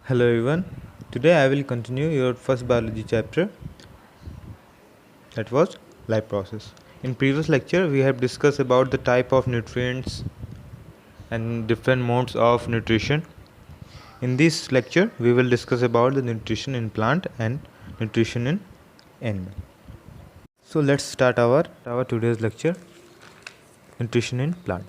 Hello everyone. Today I will continue your first biology chapter, that was life process. In previous lecture we have discussed about the type of nutrients and different modes of nutrition. In this lecture we will discuss about the nutrition in plant and nutrition in animal. So let's start our today's lecture, nutrition in plant.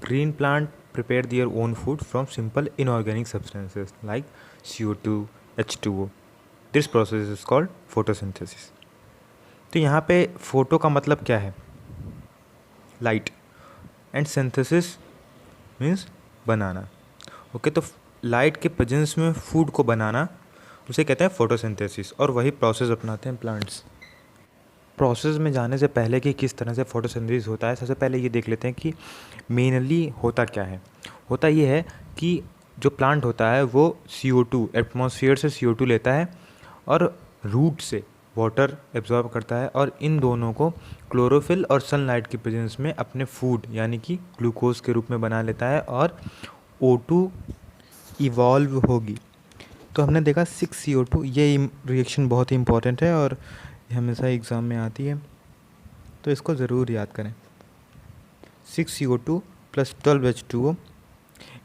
Green plant prepare their own food from simple inorganic substances like CO2, H2O. This process is called photosynthesis. तो यहाँ पे photo का मतलब क्या है? Light, and synthesis means banana. Okay, तो light के presence में फूड को बनाना उसे कहते हैं फोटोसिंथेसिस, और वही प्रोसेस अपनाते हैं प्लांट्स. प्रोसेस में जाने से पहले कि किस तरह से फोटोसिंथेसिस होता है, सबसे पहले ये देख लेते हैं कि मेनली होता क्या है. होता ये है कि जो प्लांट होता है वो CO2, एटमॉस्फेयर से CO2 लेता है और रूट से वाटर एब्जॉर्ब करता है, और इन दोनों को क्लोरोफिल और सनलाइट की प्रेजेंस में अपने फूड यानी कि ग्लूकोज के रूप में बना लेता है, और O2 इवॉल्व होगी. तो हमने देखा 6CO2, ये रिएक्शन बहुत ही इंपॉर्टेंट है और हमेशा एग्ज़ाम में आती है, तो इसको ज़रूर याद करें. 6CO2 plus 12H2O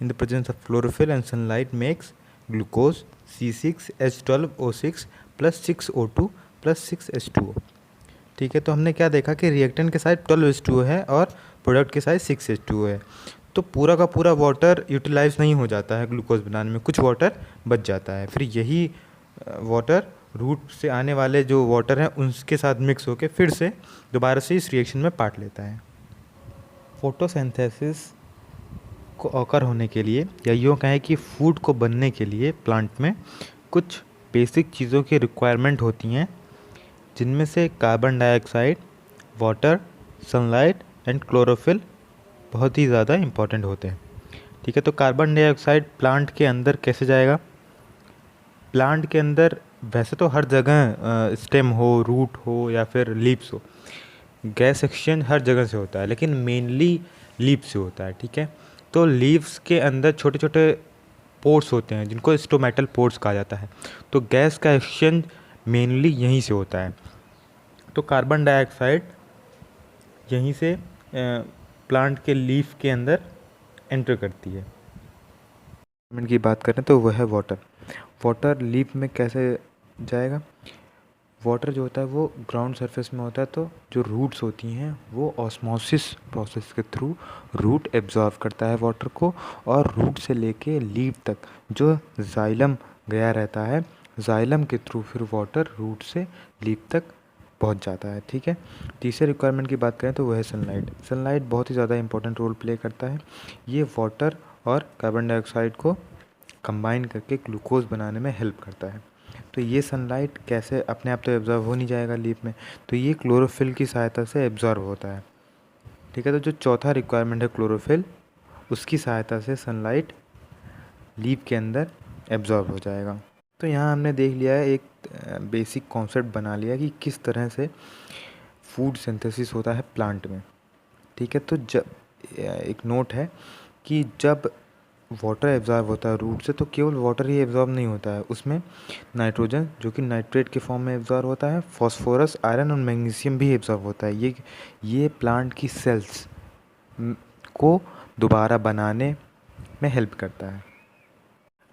in the presence of chlorophyll and sunlight makes glucose C6H12O6 plus 6O2 plus 6H2O. ठीक है, तो हमने क्या देखा कि रिएक्टेंट के साइड 12H2O है और प्रोडक्ट के साइड 6H2O है. तो पूरा का पूरा वाटर यूटिलाइज नहीं हो जाता है ग्लूकोज बनाने में, कुछ वाटर बच जाता है. फिर यही वाटर रूट से आने वाले जो वाटर हैं उनके साथ मिक्स होकर फिर से दोबारा से इस रिएक्शन में पार्ट लेता है. फोटोसिंथेसिस को ऑकर होने के लिए, या यूँ कहें कि फूड को बनने के लिए प्लांट में कुछ बेसिक चीज़ों की रिक्वायरमेंट होती हैं, जिनमें से carbon dioxide, water, sunlight and chlorophyll बहुत ही ज़्यादा इम्पॉर्टेंट होते हैं. ठीक है, तो कार्बन डाइऑक्साइड प्लांट के अंदर कैसे जाएगा? प्लांट के अंदर वैसे तो हर जगह स्टेम हो, रूट हो या फिर लीव्स हो, गैस एक्सचेंज हर जगह से होता है, लेकिन मेनली लीव्स से होता है. ठीक है, तो लीव्स के अंदर छोटे छोटे पोर्स होते हैं जिनको स्टोमेटल पोर्स कहा जाता है. तो गैस का एक्सचेंज मेनली यहीं से होता है. तो कार्बन डाइऑक्साइड यहीं से प्लांट के लीफ के अंदर एंटर करती है. की बात करें तो वह है वाटर. वाटर लीफ में कैसे जाएगा? वाटर जो होता है वो ग्राउंड सरफेस में होता है, तो जो रूट्स होती हैं वो ऑस्मोसिस प्रोसेस के थ्रू रूट एब्जॉर्व करता है वाटर को, और रूट से लेके लीफ तक जो जाइलम गया रहता है, जाइलम के थ्रू फिर वाटर रूट से लीफ तक पहुंच जाता है. ठीक है, तीसरे रिक्वायरमेंट की बात करें तो वह है सनलाइट. सनलाइट बहुत ही ज़्यादा इंपॉर्टेंट रोल प्ले करता है. ये वाटर और कार्बन डाइऑक्साइड को कंबाइन करके ग्लूकोज बनाने में हेल्प करता है. तो ये सनलाइट कैसे, अपने आप तो एब्जॉर्व हो नहीं जाएगा लीफ में, तो ये क्लोरोफिल की सहायता से एब्जॉर्व होता है. ठीक है, तो जो चौथा रिक्वायरमेंट है क्लोरोफिल, उसकी सहायता से सनलाइट लीफ के अंदर एब्जॉर्व हो जाएगा. तो यहाँ हमने देख लिया है, एक बेसिक कॉन्सेप्ट बना लिया कि किस तरह से फूड सिंथेसिस होता है प्लांट में. ठीक है, तो जब एक नोट है कि जब वाटर एब्जॉर्ब होता है रूट से, तो केवल वाटर ही एब्जॉर्ब नहीं होता है, उसमें नाइट्रोजन जो कि नाइट्रेट के फॉर्म में एब्जॉर्ब होता है, फॉस्फोरस, आयरन और मैग्नीशियम भी एब्जॉर्ब होता है. ये प्लांट की सेल्स को दोबारा बनाने में हेल्प करता है.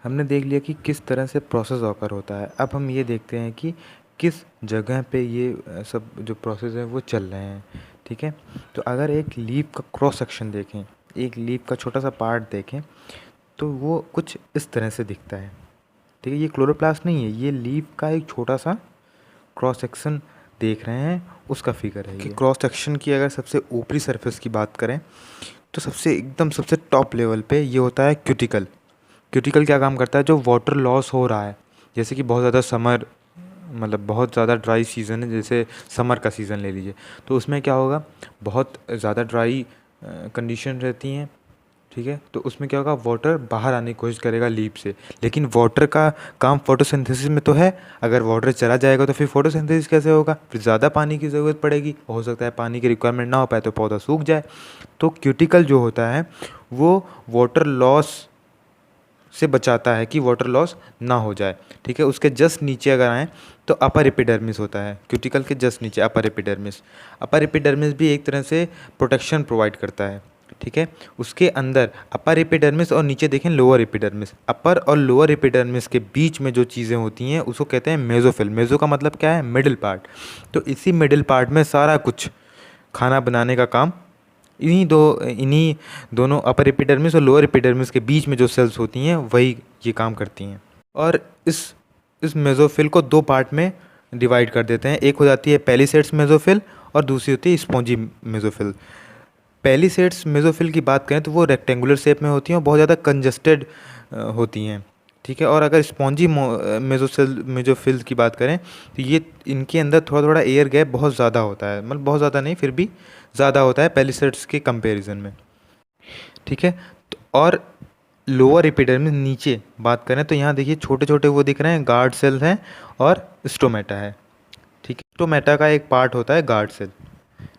हमने देख लिया कि किस तरह से प्रोसेस ऑकर होता है. अब हम ये देखते हैं कि किस जगह पे ये सब जो प्रोसेस है वो चल रहे हैं. ठीक है, तो अगर एक लीफ का क्रॉस सेक्शन देखें, एक लीफ का छोटा सा पार्ट देखें, तो वो कुछ इस तरह से दिखता है. ठीक है, ये क्लोरोप्लास्ट नहीं है, ये लीफ का एक छोटा सा क्रॉस सेक्शन देख रहे हैं, उसका फिगर है. कि क्रॉस सेक्शन की अगर सबसे ऊपरी सरफेस की बात करें तो सबसे टॉप लेवल पे ये होता है क्यूटिकल. क्यूटिकल क्या काम करता है? जो वाटर लॉस हो रहा है, जैसे कि बहुत ज़्यादा समर, मतलब बहुत ज़्यादा ड्राई सीज़न है, जैसे समर का सीज़न ले लीजिए, तो उसमें क्या होगा, बहुत ज़्यादा ड्राई कंडीशन रहती हैं. ठीक है, तो उसमें क्या होगा, वाटर बाहर आने की कोशिश करेगा लीफ से, लेकिन वाटर का काम फोटोसिंथेसिस में तो है. अगर वाटर चला जाएगा तो फिर फोटोसिंथेसिस कैसे होगा? फिर ज़्यादा पानी की ज़रूरत पड़ेगी, हो सकता है पानी की रिक्वायरमेंट ना हो पाए तो पौधा सूख जाए. तो क्यूटिकल जो होता है वो वाटर लॉस से बचाता है कि वाटर लॉस ना हो जाए। ठीक है, उसके जस्ट नीचे अगर आएँ तो अपर एपिडर्मिस होता है, क्यूटिकल के जस्ट नीचे अपर एपिडर्मिस। अपर एपिडर्मिस भी एक तरह से प्रोटेक्शन प्रोवाइड करता है। ठीक है, उसके अंदर अपर एपिडर्मिस और नीचे देखें लोअर एपिडर्मिस, अपर और लोअर एपिडर्मिस के बीच में जो चीज़ें होती हैं उसको कहते हैं मेसोफिल। मेसो का मतलब क्या है? Middle part. तो इसी मिडिल पार्ट में सारा कुछ खाना बनाने का काम इन्हीं दोनों अपर एपिडर्मिस और लोअर एपिडर्मिस के बीच में जो सेल्स होती हैं वही ये काम करती हैं। और इस मेसोफिल को दो पार्ट में डिवाइड कर देते हैं। एक हो जाती है पेलिसेड्स मेसोफिल और दूसरी होती है स्पॉन्जी मेसोफिल। पेलिसेड्स मेसोफिल की बात करें तो वो रेक्टेंगुलर शेप में होती हैं और बहुत ज़्यादा कंजस्टेड होती हैं। ठीक है, और अगर स्पॉन्जी मेसोफिल की बात करें तो ये इनके अंदर थोड़ा थोड़ा एयर गैप बहुत ज़्यादा होता है, मतलब बहुत ज़्यादा नहीं फिर भी ज़्यादा होता है पेलिसेड्स के कंपैरिजन में। ठीक है, तो और लोअर एपिडर्मिस नीचे बात करें तो यहाँ देखिए छोटे छोटे वो दिख रहे हैं, गार्ड सेल्स हैं और स्टोमेटा है। ठीक है, स्टोमेटा का एक पार्ट होता है गार्ड सेल।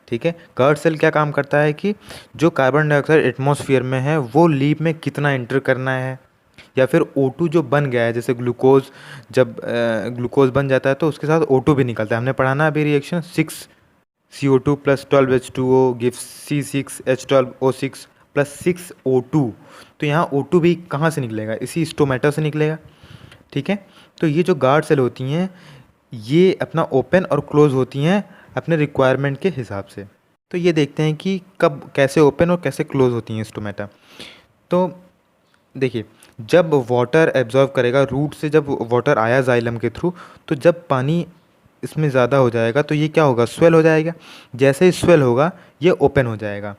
ठीक है, गार्ड सेल क्या काम करता है कि जो कार्बन डाइऑक्साइड एटमॉस्फेयर में है वो लीप में कितना एंटर करना है, या फिर O2 जो बन गया है, जैसे ग्लूकोज, जब ग्लूकोज बन जाता है तो उसके साथ O2 भी निकलता है। हमने पढ़ा ना अभी reaction 6CO2 + 12H2O gives C6H12O6 + 6O2। तो यहाँ O2 भी कहाँ से निकलेगा? इसी स्टोमेटा से निकलेगा। ठीक है, तो ये जो गार्ड सेल होती हैं ये अपना ओपन और क्लोज होती हैं अपने रिक्वायरमेंट के हिसाब से। तो ये देखते हैं कि कब कैसे ओपन और कैसे क्लोज होती हैं स्टोमेटा। तो देखिए, जब वाटर एब्जॉर्व करेगा रूट से, जब वाटर आया जाइलम के थ्रू, तो जब पानी इसमें ज़्यादा हो जाएगा तो ये क्या होगा? स्वेल हो जाएगा। जैसे ही स्वेल होगा ये ओपन हो जाएगा।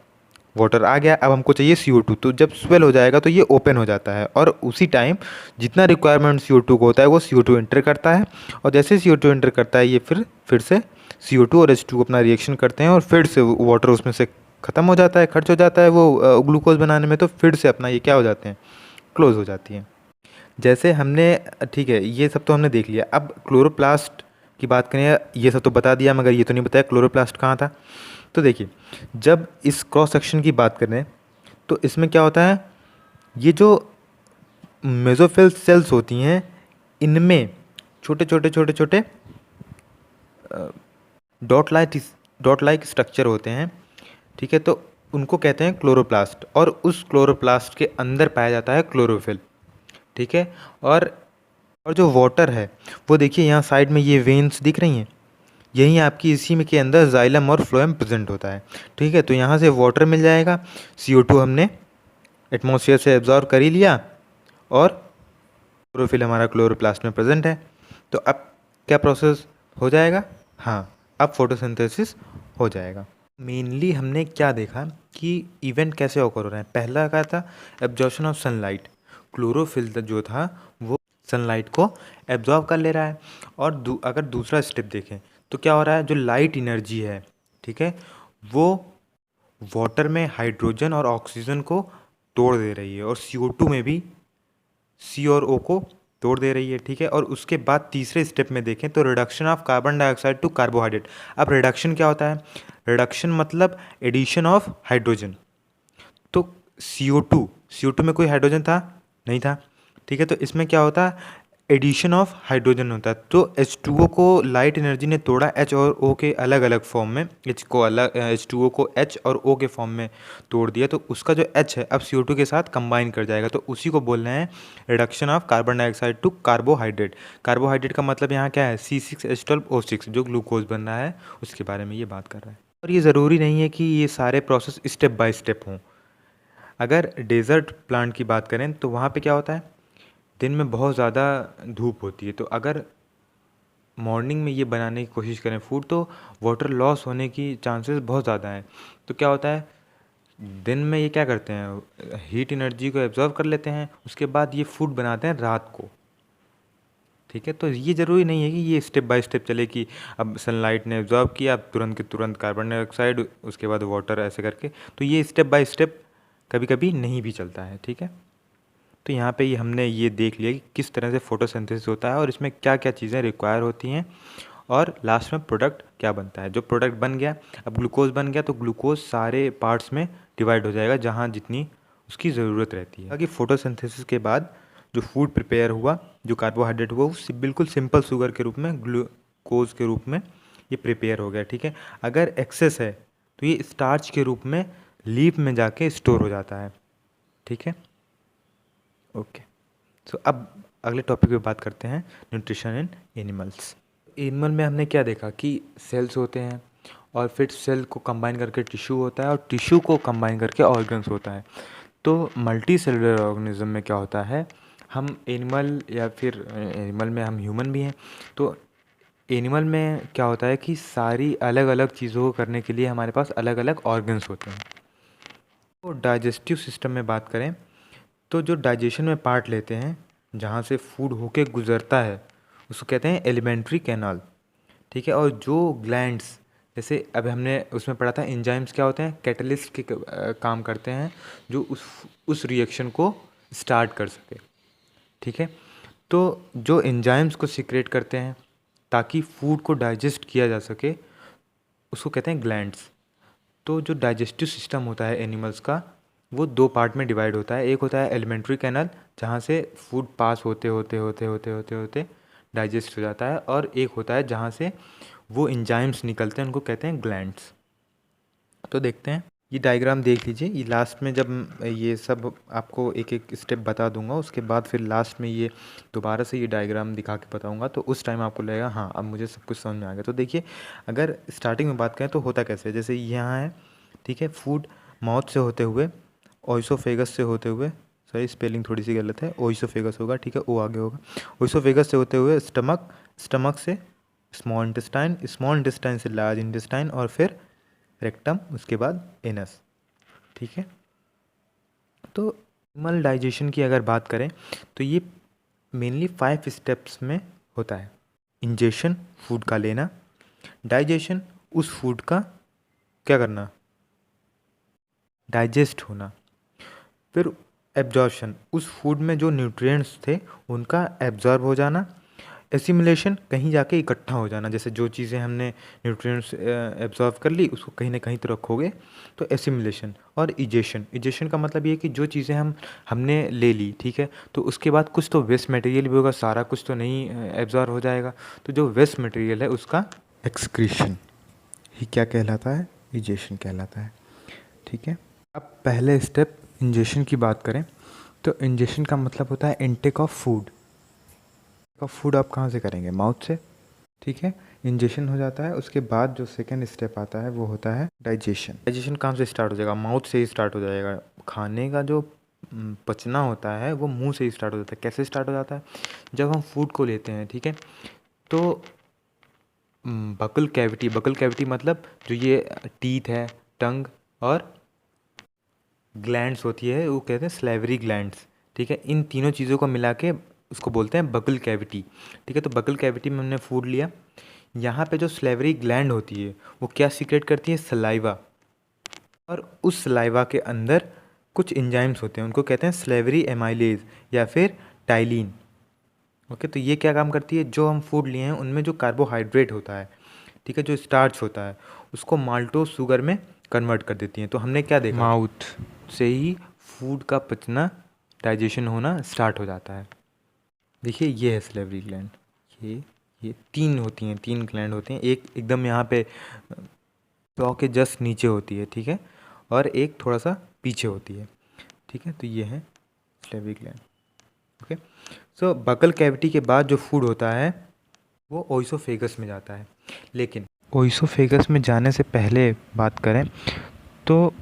वाटर आ गया, अब हमको चाहिए CO2, तो जब स्वेल हो जाएगा तो ये ओपन हो जाता है और उसी टाइम जितना रिक्वायरमेंट CO2 को होता है वो CO2 एंटर करता है। और जैसे CO2 एंटर करता है ये फिर से CO2 और H2 अपना रिएक्शन करते हैं और फिर से वाटर उसमें से ख़त्म हो जाता है, खर्च हो जाता है वो ग्लूकोज बनाने में, तो फिर से अपना ये क्या हो जाते हैं? क्लोज हो जाती हैं। जैसे हमने, ठीक है, ये सब तो हमने देख लिया। अब क्लोरोप्लास्ट की बात करें, ये सब तो बता दिया मगर ये तो नहीं बताया क्लोरोप्लास्ट कहाँ था। तो देखिए, जब इस क्रॉस सेक्शन की बात करें तो इसमें क्या होता है? ये जो मेसोफिल सेल्स होती हैं इनमें छोटे छोटे छोटे छोटे डॉट लाइक स्ट्रक्चर होते हैं। ठीक है, तो उनको कहते हैं क्लोरोप्लास्ट, और उस क्लोरोप्लास्ट के अंदर पाया जाता है क्लोरोफिल। ठीक है, और जो वाटर है वो देखिए यहाँ साइड में ये वेन्स दिख रही हैं, यही आपकी इसी में के अंदर जाइलम और फ्लोएम प्रेजेंट होता है। ठीक है, तो यहाँ से वाटर मिल जाएगा, CO2 हमने एटमॉस्फेयर से एब्जॉर्व कर ही लिया और क्लोरोफिल हमारा क्लोरोप्लास्ट में प्रेजेंट है। तो अब क्या प्रोसेस हो जाएगा? हाँ, अब फोटोसिंथेसिस हो जाएगा। मेनली हमने क्या देखा कि इवेंट कैसे ऑकर हो रहा है। पहला क्या था? Absorption of sunlight. क्लोरोफिल जो था वो सनलाइट को एब्जॉर्ब कर ले रहा है। और अगर दूसरा स्टेप देखें तो क्या हो रहा है? जो लाइट एनर्जी है, ठीक है, वो वाटर में हाइड्रोजन और ऑक्सीजन को तोड़ दे रही है और CO2 में भी C और O को तोड़ दे रही है। ठीक है, और उसके बाद तीसरे स्टेप में देखें तो reduction of carbon dioxide to carbohydrate. अब रिडक्शन क्या होता है? रिडक्शन मतलब एडिशन ऑफ हाइड्रोजन। तो CO2 में कोई हाइड्रोजन था? नहीं था। ठीक है, तो इसमें क्या होता है? एडिशन ऑफ हाइड्रोजन होता है। तो H2O को लाइट एनर्जी ने तोड़ा H और O के अलग अलग फॉर्म में, H2O को H और O के फॉर्म में तोड़ दिया, तो उसका जो H है अब CO2 के साथ कंबाइन कर जाएगा। तो उसी को बोल रहे हैं reduction of carbon dioxide to carbohydrate. Carbohydrate का मतलब यहाँ क्या है? C6H12O6 जो ग्लूकोज बन रहा है उसके बारे में ये बात कर रहा है। और ये ज़रूरी नहीं है कि ये सारे प्रोसेस स्टेप बाय स्टेप हों। अगर डेजर्ट प्लांट की बात करें तो वहाँ पे क्या होता है? दिन में बहुत ज़्यादा धूप होती है, तो अगर मॉर्निंग में ये बनाने की कोशिश करें फूड तो वाटर लॉस होने की चांसेस बहुत ज़्यादा हैं। तो क्या होता है? दिन में ये क्या करते हैं? हीट एनर्जी को एब्जॉर्व कर लेते हैं, उसके बाद ये फूड बनाते हैं रात को। ठीक है, तो ये ज़रूरी नहीं है कि ये स्टेप बाय स्टेप चले कि अब सनलाइट ने एब्जॉर्व किया, अब तुरंत के तुरंत कार्बन डाइऑक्साइड, उसके बाद वाटर, ऐसे करके। तो ये स्टेप बाय स्टेप कभी कभी नहीं भी चलता है। ठीक है, तो यहाँ पे हमने ये देख लिया कि किस तरह से फोटोसिंथेसिस होता है और इसमें क्या क्या चीज़ें रिक्वायर होती हैं और लास्ट में प्रोडक्ट क्या बनता है। जो प्रोडक्ट बन गया, अब ग्लूकोज बन गया, तो ग्लूकोज सारे पार्ट्स में डिवाइड हो जाएगा जहाँ जितनी उसकी ज़रूरत रहती है। बाकी फोटोसिंथेसिस के बाद जो फूड प्रिपेयर हुआ, जो कार्बोहाइड्रेट हुआ, वो बिल्कुल सिंपल शुगर के रूप में, ग्लूकोज के रूप में ये प्रिपेयर हो गया, ठीक है। अगर एक्सेस है तो ये स्टार्च के रूप में लीफ में जाके स्टोर हो जाता है, ठीक है। ओके, सो अब अगले टॉपिक पे बात करते हैं, न्यूट्रिशन इन एनिमल्स। एनिमल में हमने क्या देखा कि सेल्स होते हैं और फिर सेल को कंबाइन करके टिश्यू होता है और टिश्यू को कंबाइन करके ऑर्गन्स होता है। तो मल्टी सेलुलर ऑर्गेनिज्म में क्या होता है, हम एनिमल या फिर एनिमल में हम ह्यूमन भी हैं, तो एनिमल में क्या होता है कि सारी अलग अलग चीज़ों को करने के लिए हमारे पास अलग अलग ऑर्गन्स होते हैं। तो डाइजेस्टिव सिस्टम में बात करें तो जो डाइजेशन में पार्ट लेते हैं, जहाँ से फूड होके गुजरता है, उसको कहते हैं एलिमेंट्री कैनाल, ठीक है। और जो ग्लैंड्स, जैसे अब हमने उसमें पढ़ा था एंजाइम्स क्या होते हैं, कैटलिस्ट के काम करते हैं जो उस रिएक्शन को स्टार्ट कर सके, ठीक है। तो जो एंजाइम्स को सीक्रेट करते हैं ताकि फूड को डाइजेस्ट किया जा सके, उसको कहते हैं ग्लैंड्स। तो जो डाइजेस्टिव सिस्टम होता है एनिमल्स का, वो दो पार्ट में डिवाइड होता है। एक होता है एलिमेंट्री कैनल, जहाँ से फूड पास होते होते होते होते होते होते डाइजेस्ट हो जाता है, और एक होता है जहाँ से वो एंजाइम्स निकलते हैं, उनको कहते हैं ग्लैंड्स। तो देखते हैं, ये डायग्राम देख लीजिए। ये लास्ट में जब ये सब आपको एक एक स्टेप बता दूंगा, उसके बाद फिर लास्ट में ये दोबारा से ये डायग्राम दिखा के बताऊंगा, तो उस टाइम आपको लगेगा हाँ अब मुझे सब कुछ समझ में आ गया। तो देखिए, अगर स्टार्टिंग में बात करें तो होता कैसे है, जैसे यहाँ है, ठीक है, फूड माउथ से होते हुए, ओइसोफेगस से होते हुए, सॉरी स्पेलिंग थोड़ी सी गलत है, ओइसोफेगस होगा, ठीक है, ओ आगे होगा, ओइसोफेगस से होते हुए स्टमक, स्टमक से स्मॉल इंटेस्टाइन, स्मॉल इंटेस्टाइन से लार्ज इंटेस्टाइन, और फिर रेक्टम, उसके बाद एनस, ठीक है। तो एनिमल डाइजेशन की अगर बात करें तो ये मेनली 5 स्टेप्स में होता है। इंजेशन, फूड का लेना, डाइजेशन, उस फूड का क्या करना, डाइजेस्ट होना, फिर एब्जॉर्प्शन, उस फूड में जो न्यूट्रिएंट्स थे उनका एब्जॉर्ब हो जाना, एसिमिलेशन, कहीं जाके इकट्ठा हो जाना, जैसे जो चीज़ें हमने न्यूट्रिएंट्स एब्जॉर्ब कर ली उसको कहीं ना कहीं तो रखोगे, तो एसिमिलेशन, और इजेशन। इजेशन का मतलब ये है कि जो चीज़ें हमने ले ली, ठीक है, तो उसके बाद कुछ तो वेस्ट मटेरियल भी होगा, सारा कुछ तो नहीं एब्जॉर्ब हो जाएगा, तो जो वेस्ट मटेरियल है उसका एक्सक्रीशन ही क्या कहलाता है, इजेशन कहलाता है, ठीक है। अब पहले स्टेप इंजेशन की बात करें तो इंजेशन का मतलब होता है इनटेक ऑफ फूड। का फूड आप कहाँ से करेंगे, माउथ से, ठीक है। इंजेशन हो जाता है, उसके बाद जो सेकेंड स्टेप आता है वो होता है डाइजेशन। डाइजेशन कहाँ से स्टार्ट हो जाएगा, माउथ से ही स्टार्ट हो जाएगा। खाने का जो पचना होता है वो मुंह से ही स्टार्ट हो जाता है। कैसे स्टार्ट हो जाता है, जब हम फूड को लेते हैं, ठीक है, तो बकल कैविटी, बकल कैविटी मतलब जो ये टीथ है, टंग और ग्लैंड्स होती है, वो कहते हैं स्लेवरी ग्लैंड्स, ठीक है। इन तीनों चीज़ों को मिला के उसको बोलते हैं बकल कैविटी, ठीक है। तो बकल कैविटी में हमने फूड लिया, यहाँ पे जो स्लेवरी ग्लैंड होती है वो क्या सीक्रेट करती है, सलाइवा, और उस सलाइवा के अंदर कुछ एंजाइम्स होते हैं, उनको कहते हैं स्लेवरी एमाइलेज या फिर टाइलिन। ओके, तो ये क्या काम करती है, जो हम फूड लिए हैं उनमें जो कार्बोहाइड्रेट होता है, ठीक है, जो स्टार्च होता है, उसको माल्टोस शुगर में कन्वर्ट कर देती हैं। तो हमने क्या देखा, माउथ से ही फूड का पचना, डाइजेशन होना स्टार्ट हो जाता है। देखिए ये है स्लेवरी ग्लैंड, ये तीन होती हैं, तीन ग्लैंड होती हैं, एक एकदम यहाँ पे जॉ के जस्ट नीचे होती है, ठीक है, और एक थोड़ा सा पीछे होती है, ठीक है। तो ये है स्लेवरी ग्लैंड। ओके, सो बकल कैविटी के बाद जो फूड होता है वो ओइसोफेगस में जाता है। लेकिन ओइसोफेगस में जाने से पहले बात करें तो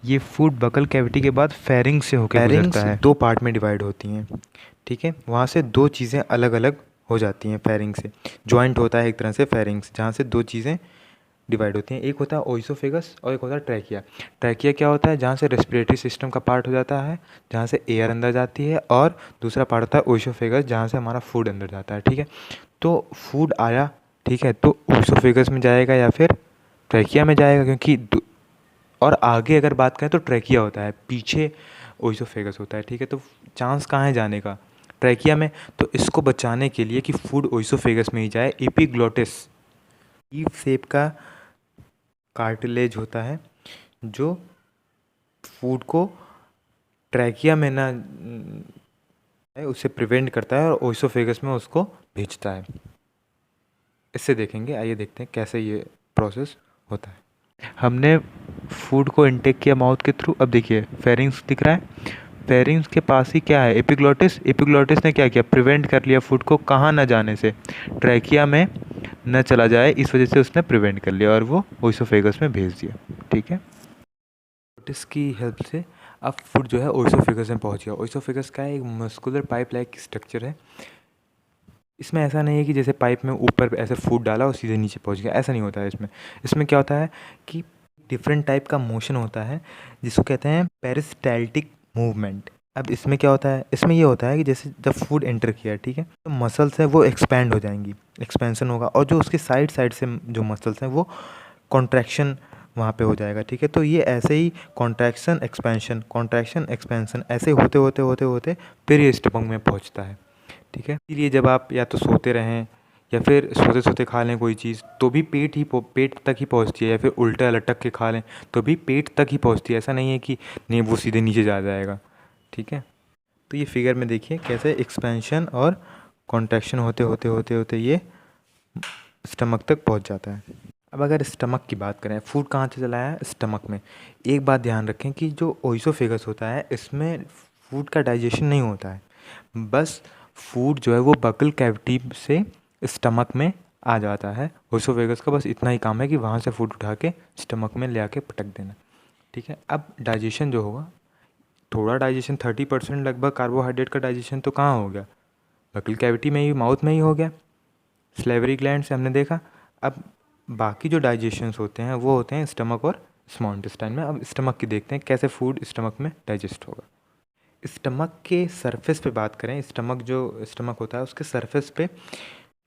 ये फूड बकल कैविटी के बाद फेरिंग से होकर गुजरता है। दो पार्ट में डिवाइड होती हैं, ठीक है, वहाँ से दो चीज़ें अलग अलग हो जाती हैं फेरिंग से। जॉइंट होता है एक तरह से फेरिंग्स, जहाँ से दो चीज़ें डिवाइड होती हैं। एक होता है ओइसोफेगस और एक होता है ट्रैकिया। ट्रैकिया क्या होता है, जहाँ से रेस्पिरेटरी सिस्टम का पार्ट हो जाता है, जहाँ से एयर अंदर जाती है, और दूसरा पार्ट होता है ओइसोफेगस, जहाँ से हमारा फूड अंदर जाता है, ठीक है। तो फूड आया, ठीक है, तो ओइसोफेगस में जाएगा या फिर ट्रैकिया में जाएगा, क्योंकि और आगे अगर बात करें तो ट्रैकिया होता है, पीछे ओइसोफेगस होता है, ठीक है। तो चांस कहाँ है जाने का, ट्रैकिया में। तो इसको बचाने के लिए कि फूड ओइसोफेगस में ही जाए, एपिग्लोटिस ईव शेप का कार्टिलेज होता है जो फूड को ट्रैकिया में ना है उसे प्रिवेंट करता है और ओइसोफेगस में उसको भेजता है। इससे देखेंगे, आइए देखते हैं कैसे ये प्रोसेस होता है। हमने फूड को इनटेक किया माउथ के थ्रू। अब देखिए फेरिंग्स दिख रहा है, फेरिंग्स के पास ही क्या है, एपिग्लोटिस। एपिग्लोटिस ने क्या किया, प्रिवेंट कर लिया फूड को कहाँ न जाने से, ट्रैकिया में न चला जाए, इस वजह से उसने प्रिवेंट कर लिया और वो ओइसोफेगस में भेज दिया। ठीक है, एपिग्लोटिस की हेल्प से अब फूड जो है ओइसोफेगस में पहुंच गया। ओइसोफेगस का एक मस्कुलर पाइप लाइक स्ट्रक्चर है। इसमें ऐसा नहीं है कि जैसे पाइप में ऊपर ऐसे फूड डाला और सीधे नीचे पहुंच गया, ऐसा नहीं होता है इसमें। इसमें क्या होता है कि डिफरेंट टाइप का मोशन होता है जिसको कहते हैं पेरिस्टाल्टिक मूवमेंट। अब इसमें क्या होता है, इसमें ये होता है कि जैसे जब फूड एंटर किया, ठीक है, तो मसल्स है वो एक्सपैंड हो जाएंगी, एक्सपेंशन होगा, और जो उसके साइड साइड से जो मसल्स हैं वो कॉन्ट्रैक्शन वहाँ पे हो जाएगा। ठीक है, तो ये ऐसे ही कॉन्ट्रैक्शन एक्सपेंशन ऐसे होते होते होते होते फिर ये स्टमक में पहुँचता है। ठीक है, इसीलिए जब आप या तो सोते रहें या फिर सोते सोते खा लें कोई चीज़ तो भी पेट तक ही पहुंचती है, या फिर उल्टा लटक के खा लें तो भी पेट तक ही पहुंचती है। ऐसा नहीं है कि नहीं वो सीधे नीचे जा जाएगा। ठीक है, तो ये फिगर में देखिए कैसे एक्सपेंशन और कॉन्ट्रैक्शन होते होते होते होते ये स्टमक तक पहुंच जाता है। अब अगर स्टमक की बात करें, फूड कहाँ से चला है, स्टमक में। एक बात ध्यान रखें कि जो ओइसोफेगस होता है इसमें फूड का डाइजेशन नहीं होता है, बस फूड जो है वो बकल कैविटी से स्टमक में आ जाता है। ओइसोफेगस का बस इतना ही काम है कि वहाँ से फूड उठा के स्टमक में ले आके पटक देना। ठीक है, अब डाइजेशन जो होगा, थोड़ा डाइजेशन 30% लगभग कार्बोहाइड्रेट का डाइजेशन तो कहाँ हो गया, बकल कैविटी में ही, माउथ में ही हो गया, स्लेवरी ग्लैंड से हमने देखा। अब बाकी जो डाइजेशंस होते हैं वो होते हैं स्टमक और स्मॉल इंटेस्टाइन में। अब स्टमक की देखते हैं कैसे फूड स्टमक में डाइजेस्ट होगा। स्टमक के सरफेस पे बात करें, स्टमक होता है उसके सरफेस पे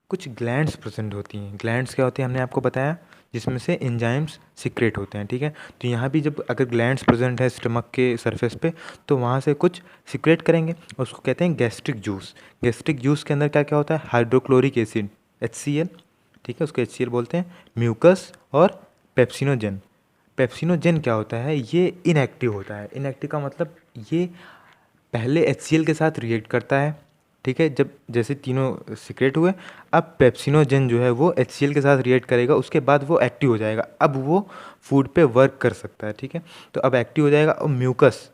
कुछ ग्लैंड्स प्रेजेंट होती हैं। ग्लैंड्स क्या होती हैं हमने आपको बताया, जिसमें से एंजाइम्स सिक्रेट होते हैं। ठीक है, तो यहाँ भी जब अगर ग्लैंड्स प्रेजेंट है स्टमक के सरफेस पे तो वहाँ से कुछ सिक्रेट करेंगे, उसको कहते हैं गैस्ट्रिक जूस। गैस्ट्रिक जूस के अंदर क्या क्या होता है, हाइड्रोक्लोरिक एसिड HCl, ठीक है, उसको HCl बोलते हैं, म्यूकस और पेप्सिनोजेन। पेप्सिनोजेन क्या होता है, ये इनएक्टिव होता है। इनएक्टिव का मतलब ये पहले HCl के साथ रिएक्ट करता है। ठीक है, जब जैसे तीनों सिक्रेट हुए, अब पेप्सिनोजेन जो है वो HCl के साथ रिएक्ट करेगा, उसके बाद वो एक्टिव हो जाएगा, अब वो फूड पे वर्क कर सकता है। ठीक है, तो अब एक्टिव हो जाएगा। और म्यूकस,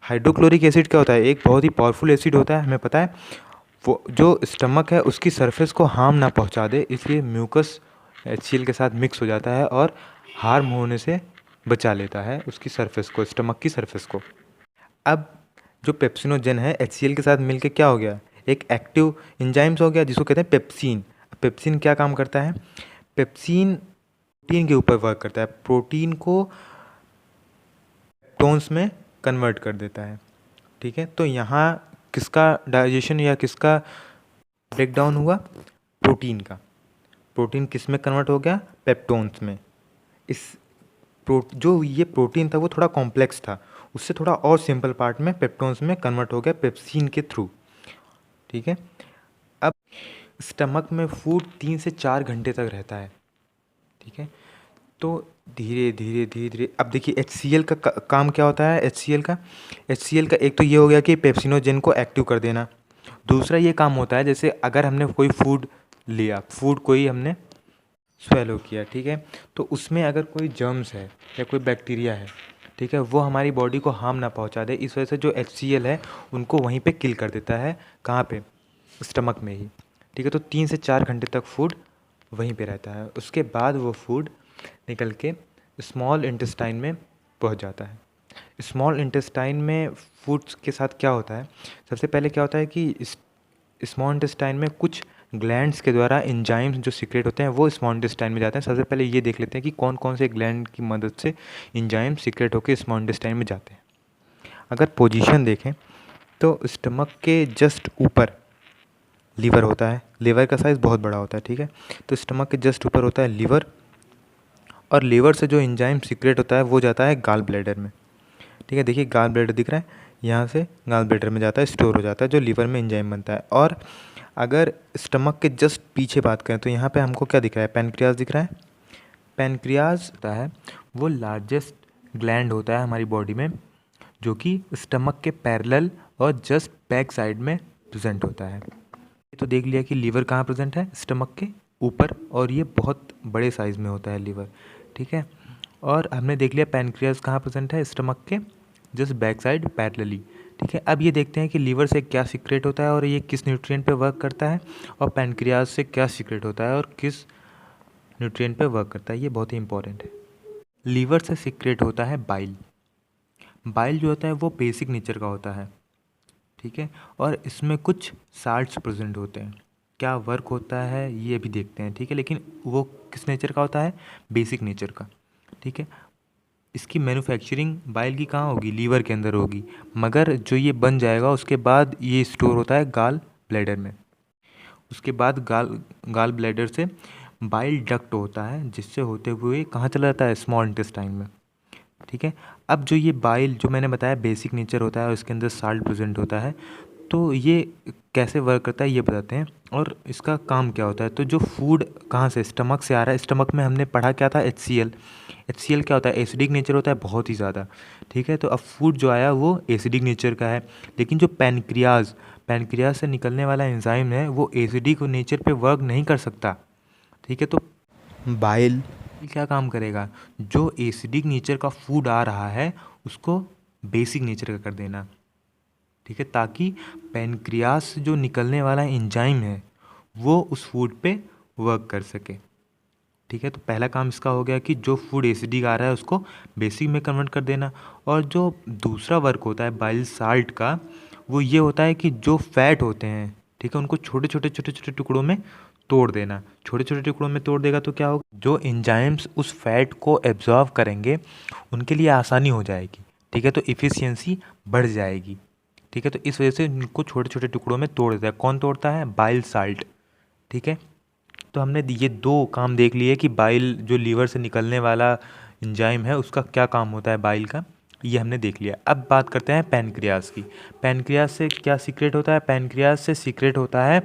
हाइड्रोक्लोरिक एसिड क्या होता है, एक बहुत ही पावरफुल एसिड होता है, हमें पता है, वो जो स्टमक है उसकी सरफेस को हार्म ना पहुंचा दे, इसलिए म्यूकस HCl के साथ मिक्स हो जाता है और हार्म होने से बचा लेता है उसकी सरफेस को, स्टमक की सरफेस को। अब जो पेप्सिनोजेन है HCl के साथ मिलके क्या हो गया, एक एक्टिव एंजाइम्स हो गया जिसको कहते हैं पेप्सिन। पेप्सिन क्या काम करता है, पेप्सिन प्रोटीन के ऊपर वर्क करता है, प्रोटीन को टोन्स में कन्वर्ट कर देता है। ठीक है, तो यहाँ किसका डाइजेशन या किसका ब्रेकडाउन हुआ, प्रोटीन का। प्रोटीन किस में कन्वर्ट हो गया, पेप्टोन्स में। इस जो ये प्रोटीन था वो थोड़ा कॉम्प्लेक्स था, उससे थोड़ा और सिंपल पार्ट में पेप्टोन्स में कन्वर्ट हो गया पेप्सिन के थ्रू। ठीक है, अब स्टमक में फूड 3 से 4 घंटे तक रहता है। ठीक है, तो धीरे धीरे धीरे धीरे अब देखिए HCl का काम क्या होता है, HCl का एक तो ये हो गया कि पेप्सिनोजेन को एक्टिव कर देना। दूसरा ये काम होता है जैसे अगर हमने कोई फूड लिया, फूड कोई हमने स्वेलो किया, ठीक है, तो उसमें अगर कोई जर्म्स है या कोई बैक्टीरिया है, ठीक है, वो हमारी बॉडी को हार्म ना पहुंचा दे, इस वजह से जो HCl है उनको वहीं पे किल कर देता है। कहाँ पे, स्टमक में ही। ठीक है, तो 3 से 4 घंटे तक फूड वहीं पे रहता है, उसके बाद वो फूड निकल के स्मॉल इंटेस्टाइन में पहुंच जाता है। स्मॉल इंटेस्टाइन में फूड्स के साथ क्या होता है, सबसे पहले क्या होता है कि स्मॉल इंटेस्टाइन में कुछ ग्लैंड्स के द्वारा एंजाइम्स जो सीक्रेट होते हैं वो स्मॉल इंटेस्टाइन में जाते हैं। सबसे पहले ये देख लेते हैं कि कौन कौन से ग्लैंड की मदद से एंजाइम सीक्रेट होकर स्मॉल इंटेस्टाइन में जाते हैं। अगर पोजीशन देखें तो स्टमक के जस्ट ऊपर लीवर होता है, लीवर का साइज़ बहुत बड़ा होता है। ठीक है, तो स्टमक के जस्ट ऊपर होता है लीवर, और लीवर से जो एंजाइम सीक्रेट होता है वो जाता है गाल ब्लैडर में। ठीक है, देखिए गाल ब्लैडर दिख रहा है, यहाँ से गाल ब्लैडर में जाता है, स्टोर हो जाता है, जो लीवर में एंजाइम बनता है। और अगर स्टमक के जस्ट पीछे बात करें तो यहाँ पे हमको क्या दिख रहा है, पैनक्रियाज दिख रहा है। पैनक्रियाज होता है वो लार्जेस्ट ग्लैंड होता है हमारी बॉडी में, जो कि स्टमक के पैरेलल और जस्ट बैक साइड में प्रेजेंट होता है। तो देख लिया कि लीवर कहाँ प्रेजेंट है, स्टमक के ऊपर, और ये बहुत बड़े साइज़ में होता है लीवर, ठीक है। और हमने देख लिया पैनक्रियास कहाँ प्रेजेंट है, स्टमक के जस्ट बैक साइड पैरेलली, ठीक है। अब ये देखते हैं कि लीवर से क्या सीक्रेट होता है और ये किस न्यूट्रिएंट पे वर्क करता है, और पैनक्रियास से क्या सीक्रेट होता है और किस न्यूट्रिएंट पे वर्क करता है, ये बहुत ही इंपॉर्टेंट है। लीवर से सीक्रेट होता है बाइल। बाइल जो होता है वो बेसिक नेचर का होता है, ठीक है, और इसमें कुछ साल्ट्स प्रेजेंट होते हैं। क्या वर्क होता है ये भी देखते हैं, ठीक है, लेकिन वो किस नेचर का होता है, बेसिक नेचर का, ठीक है। इसकी मैन्युफैक्चरिंग बाइल की कहाँ होगी, लीवर के अंदर होगी, मगर जो ये बन जाएगा उसके बाद ये स्टोर होता है गाल ब्लैडर में। उसके बाद गाल ब्लैडर से बाइल डक्ट होता है, जिससे होते हुए कहाँ चला जाता है, स्मॉल इंटेस्टाइन में, ठीक है। अब जो ये बाइल जो मैंने बताया बेसिक नेचर होता है और इसके अंदर साल्ट प्रेजेंट होता है, तो ये कैसे वर्क करता है ये बताते हैं और इसका काम क्या होता है। तो जो फूड कहाँ से, स्टमक से आ रहा है, स्टमक में हमने पढ़ा क्या था, HCl क्या होता है, एसिडिक नेचर होता है बहुत ही ज़्यादा, ठीक है। तो अब फूड जो आया वो एसिडिक नेचर का है, लेकिन जो पैनक्रियाज से निकलने वाला एंजाइम है वो एसिडिक नेचर पे वर्क नहीं कर सकता, ठीक है। तो बाइल क्या काम करेगा, जो एसिडिक नेचर का फूड आ रहा है उसको बेसिक नेचर का कर देना, ठीक है, ताकि पैनक्रियास से जो निकलने वाला एंजाइम है वो उस फूड पे वर्क कर सके, ठीक है। तो पहला काम इसका हो गया कि जो फूड एसिडिक आ रहा है उसको बेसिक में कन्वर्ट कर देना। और जो दूसरा वर्क होता है बाइल साल्ट का, वो ये होता है कि जो फैट होते हैं, ठीक है, उनको छोटे छोटे टुकड़ों में तोड़ देना। छोटे छोटे टुकड़ों में तोड़ देगा तो क्या होगा, जो एंजाइम्स उस फैट को एब्जॉर्व करेंगे उनके लिए आसानी हो जाएगी, ठीक है, तो इफ़िशियंसी बढ़ जाएगी, ठीक है। तो इस वजह से इनको छोटे छोटे टुकड़ों में तोड़ देता है। कौन तोड़ता है, बाइल साल्ट, ठीक है। तो हमने ये दो काम देख लिए कि बाइल जो लीवर से निकलने वाला एंजाइम है उसका क्या काम होता है बाइल का, ये हमने देख लिया। अब बात करते हैं पैनक्रियाज की। पैनक्रियाज से क्या सीक्रेट होता है, पैनक्रियाज से सीक्रेट होता है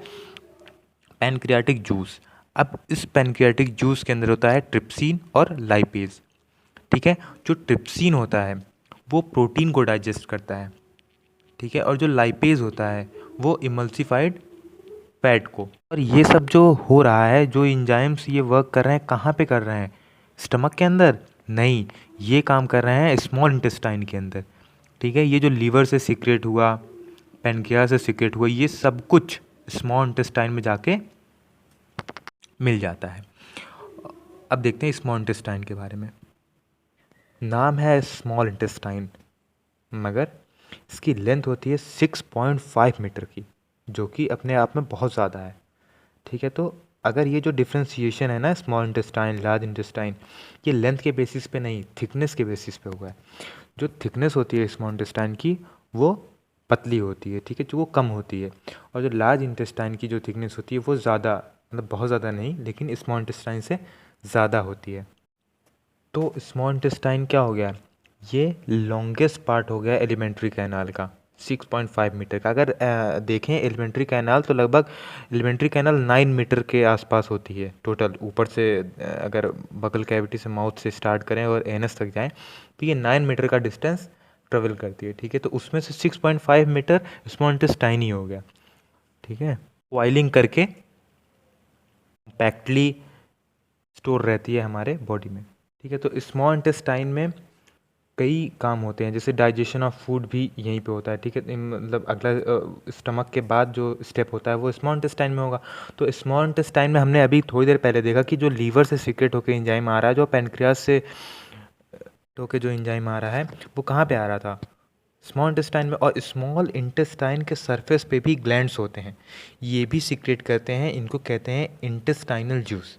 पैनक्रियाटिक जूस। अब इस पैनक्रियाटिक जूस के अंदर होता है ट्रिप्सिन और लाइपेज, ठीक है। जो ट्रिप्सिन होता है वो प्रोटीन को डाइजेस्ट करता है, ठीक है, और जो लाइपेज होता है वो इमल्सिफाइड फैट को। और ये सब जो हो रहा है, जो एंजाइम्स ये वर्क कर रहे हैं, कहाँ पे कर रहे हैं, स्टमक के अंदर नहीं, ये काम कर रहे हैं स्मॉल इंटेस्टाइन के अंदर, ठीक है। ये जो लीवर से सीक्रेट हुआ, पैनक्रियाज से सीक्रेट हुआ, ये सब कुछ स्मॉल इंटेस्टाइन में जाके मिल जाता है। अब देखते हैं स्मॉल इंटेस्टाइन के बारे में। नाम है स्मॉल इंटेस्टाइन, मगर इसकी लेंथ होती है 6.5 मीटर की, जो कि अपने आप में बहुत ज़्यादा है, ठीक है। तो अगर ये जो डिफ्रेंसिएशन है ना, स्मॉल इंटेस्टाइन लार्ज इंटेस्टाइन, ये लेंथ के बेसिस पे नहीं, थिकनेस के बेसिस पे हुआ है। जो थिकनेस होती है स्मॉल इंटेस्टाइन की वो पतली होती है, ठीक है, जो वो कम होती है। और जो लार्ज इंटेस्टाइन की जो थिकनेस होती है वो ज़्यादा, मतलब बहुत ज़्यादा नहीं, लेकिन स्मॉल इंटेस्टाइन से ज़्यादा होती है। तो स्मॉल इंटेस्टाइन क्या हो गया, ये लॉन्गेस्ट पार्ट हो गया एलिमेंट्री कैनाल का, 6.5 मीटर का। अगर देखें एलिमेंट्री कैनाल तो लगभग एलिमेंट्री कैनाल 9 मीटर के आसपास होती है टोटल, ऊपर से अगर बगल कैविटी से माउथ से स्टार्ट करें और एनस तक जाएं तो ये 9 मीटर का डिस्टेंस ट्रेवल करती है, ठीक है। तो उसमें से 6.5 मीटर स्मॉल इंटेस्टाइन ही हो गया, ठीक है। बॉइलिंग करके पैक्टली स्टोर रहती है हमारे बॉडी में, ठीक है। तो स्मॉल इंटेस्टाइन में कई काम होते हैं, जैसे डाइजेशन ऑफ फूड भी यहीं पे होता है, ठीक है। मतलब अगला स्टमक के बाद जो स्टेप होता है वो स्मॉल इंटेस्टाइन में होगा। तो स्मॉल इंटेस्टाइन में हमने अभी थोड़ी देर पहले देखा कि जो लीवर से सीक्रेट होकर एंजाइम आ रहा है, जो पैनक्रियाज से होकर जो एंजाइम आ रहा है, वो कहाँ पे आ रहा था, स्मॉल इंटेस्टाइन में। और स्मॉल इंटेस्टाइन के सरफेस पे भी ग्लैंड्स होते हैं, ये भी सीक्रेट करते हैं, इनको कहते हैं इंटेस्टाइनल जूस,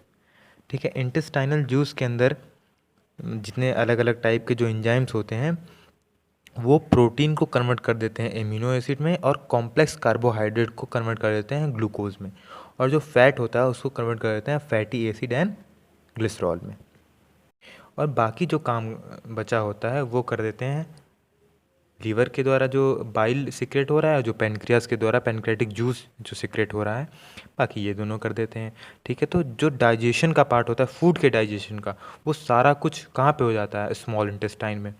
ठीक है। इंटेस्टाइनल जूस के अंदर जितने अलग अलग टाइप के जो एंजाइम्स होते हैं वो प्रोटीन को कन्वर्ट कर देते हैं एमिनो एसिड में, और कॉम्प्लेक्स कार्बोहाइड्रेट को कन्वर्ट कर देते हैं ग्लूकोज में, और जो फैट होता है उसको कन्वर्ट कर देते हैं फैटी एसिड एंड ग्लिसरॉल में। और बाकी जो काम बचा होता है वो कर देते हैं लीवर के द्वारा, जो बाइल सीक्रेट हो रहा है, जो पैनक्रियाज के द्वारा पैनक्रियाटिक जूस जो सीक्रेट हो रहा है, बाकी ये दोनों कर देते हैं, ठीक है। तो जो डाइजेशन का पार्ट होता है, फूड के डाइजेशन का, वो सारा कुछ कहाँ पे हो जाता है, स्मॉल इंटेस्टाइन में,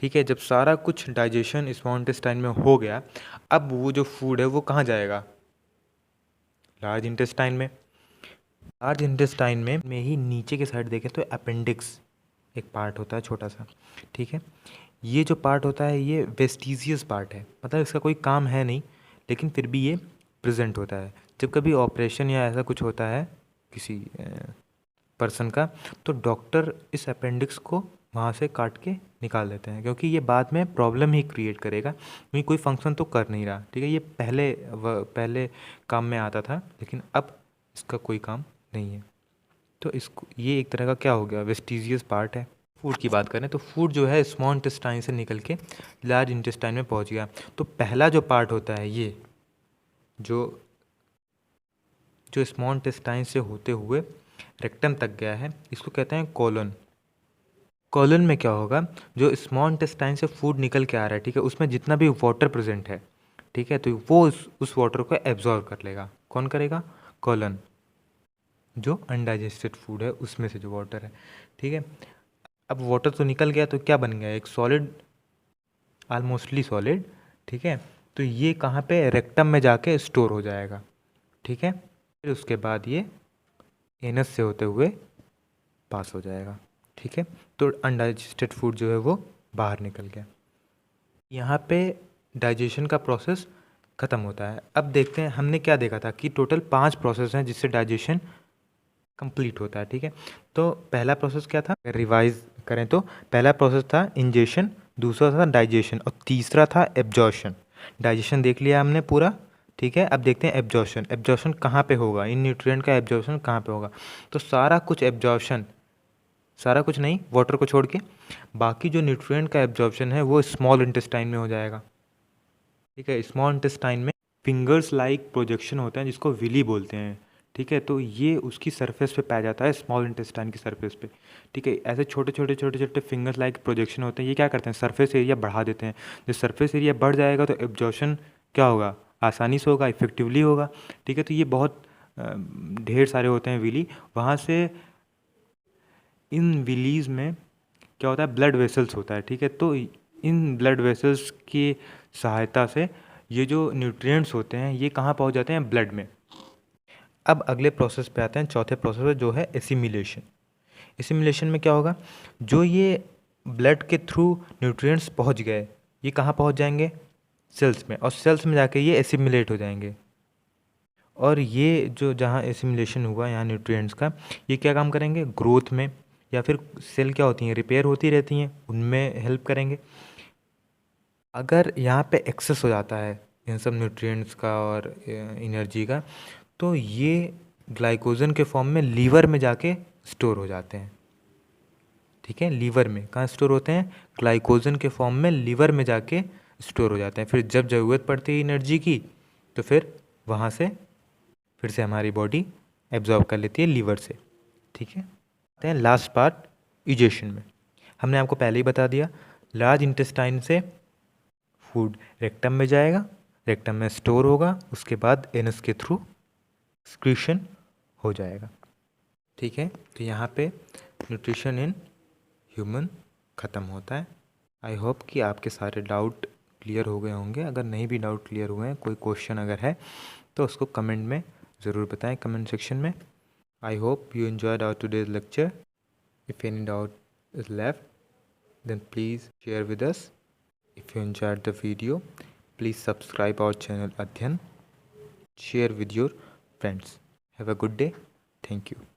ठीक है। जब सारा कुछ डाइजेशन स्मॉल इंटेस्टाइन में हो गया, अब वो जो फूड है वो कहाँ जाएगा? लार्ज इंटेस्टाइन में। लार्ज इंटेस्टाइन में ही नीचे के साइड देखें तो अपेंडिक्स एक पार्ट होता है छोटा सा, ठीक है। ये जो पार्ट होता है ये वेस्टिजियस पार्ट है, मतलब इसका कोई काम है नहीं, लेकिन फिर भी ये प्रेजेंट होता है। जब कभी ऑपरेशन या ऐसा कुछ होता है किसी पर्सन का, तो डॉक्टर इस अपेंडिक्स को वहाँ से काट के निकाल देते हैं, क्योंकि ये बाद में प्रॉब्लम ही क्रिएट करेगा, क्योंकि कोई फंक्शन तो कर नहीं रहा, ठीक है। ये पहले काम में आता था, लेकिन अब इसका कोई काम नहीं है। तो इसको ये एक तरह का क्या हो गया, वेस्टिजियस पार्ट है। फूड की बात करें तो फूड जो है स्मॉल इंटेस्टाइन से निकल के लार्ज इंटेस्टाइन में पहुंच गया। तो पहला जो पार्ट होता है ये जो जो स्मॉल इंटेस्टाइन से होते हुए रेक्टम तक गया है, इसको कहते हैं कोलन। कोलन में क्या होगा, जो स्मॉल इंटेस्टाइन से फूड निकल के आ रहा है, ठीक है, उसमें जितना भी वाटर प्रेजेंट है, ठीक है, तो वो उस वाटर को एब्जॉर्व कर लेगा। कौन करेगा? कोलन। जो अनडाइजेस्टेड फूड है उसमें से जो वाटर है, ठीक है। अब वाटर तो निकल गया, तो क्या बन गया? एक सॉलिड, ऑलमोस्टली सॉलिड, ठीक है। तो ये कहाँ पे? रेक्टम में जाके स्टोर हो जाएगा, ठीक है। फिर उसके बाद ये एनस से होते हुए पास हो जाएगा, ठीक है। तो अनडाइजेस्टेड फूड जो है वो बाहर निकल गया। यहाँ पे डाइजेशन का प्रोसेस ख़त्म होता है। अब देखते हैं, हमने क्या देखा था कि टोटल 5 प्रोसेस हैं जिससे डाइजेशन कंप्लीट होता है, ठीक है। तो पहला प्रोसेस क्या था? रिवाइज करें तो पहला प्रोसेस था इंजेशन, दूसरा था डाइजेशन और तीसरा था एब्जॉर्शन। डाइजेशन देख लिया हमने पूरा, ठीक है। अब देखते हैं एब्जॉर्शन। एब्जॉर्शन कहाँ पे होगा? इन न्यूट्रिएंट का एब्जॉर्शन कहाँ पे होगा? तो सारा कुछ एब्जॉर्शन, सारा कुछ नहीं, वाटर को छोड़ के बाकी जो न्यूट्रिएंट का एब्जॉर्प्शन है वो स्मॉल इंटेस्टाइन में हो जाएगा, ठीक है। स्मॉल इंटेस्टाइन में फिंगर्स लाइक प्रोजेक्शन होते हैं जिसको विली बोलते हैं, ठीक है। तो ये उसकी सरफेस पे पाया जाता है, स्मॉल इंटेस्टाइन की सरफेस पे, ठीक है। ऐसे छोटे छोटे छोटे छोटे फिंगर्स लाइक प्रोजेक्शन होते हैं। ये क्या करते हैं? सरफेस एरिया बढ़ा देते हैं। जब सरफेस एरिया बढ़ जाएगा तो एब्जॉर्प्शन क्या होगा? आसानी से होगा, इफेक्टिवली होगा, ठीक है। तो ये बहुत ढेर सारे होते हैं विली। वहाँ से इन विलीज़ में क्या होता है? ब्लड वेसल्स होता है, ठीक है। तो इन ब्लड वेसल्स की सहायता से ये जो न्यूट्रिएंट्स होते हैं ये कहाँ पहुँच जाते हैं? ब्लड में। अब अगले प्रोसेस पे आते हैं, चौथे प्रोसेस पे, जो है एसिमिलेशन। एसिमिलेशन में क्या होगा? जो ये ब्लड के थ्रू न्यूट्रिएंट्स पहुँच गए, ये कहाँ पहुँच जाएंगे? सेल्स में, और सेल्स में जाके ये एसिमिलेट हो जाएंगे। और ये जो जहाँ एसिमिलेशन हुआ यहाँ न्यूट्रिएंट्स का, ये क्या काम करेंगे? ग्रोथ में, या फिर सेल क्या होती हैं, रिपेयर होती रहती हैं, उनमें हेल्प करेंगे। अगर यहाँ पे एक्सेस हो जाता है इन सब न्यूट्रिएंट्स का और एनर्जी का, तो ये ग्लाइकोजन के फॉर्म में लीवर में जाके स्टोर हो जाते हैं, ठीक है। लीवर में कहाँ स्टोर होते हैं? ग्लाइकोजन के फॉर्म में लीवर में जाके स्टोर हो जाते हैं। फिर जब ज़रूरत पड़ती है एनर्जी की, तो फिर वहाँ से फिर से हमारी बॉडी एब्जॉर्ब कर लेती है लीवर से, ठीक है। आते हैं लास्ट पार्ट, इजेशन में। हमने आपको पहले ही बता दिया, लार्ज इंटेस्टाइन से फूड रेक्टम में जाएगा, रेक्टम में स्टोर होगा, उसके बाद एनस के थ्रू एक्सक्रीशन हो जाएगा, ठीक है। तो यहाँ पे न्यूट्रिशन इन ह्यूमन ख़त्म होता है। आई होप कि आपके सारे डाउट क्लियर हो गए होंगे। अगर नहीं भी डाउट क्लियर हुए हैं, कोई क्वेश्चन अगर है तो उसको कमेंट में ज़रूर बताएं, कमेंट सेक्शन में। I hope you enjoyed our today's lecture. If any doubt is left, then please share with us. If you enjoyed the video, please subscribe our channel Adhyan. Share with your friends. Have a good day. Thank you.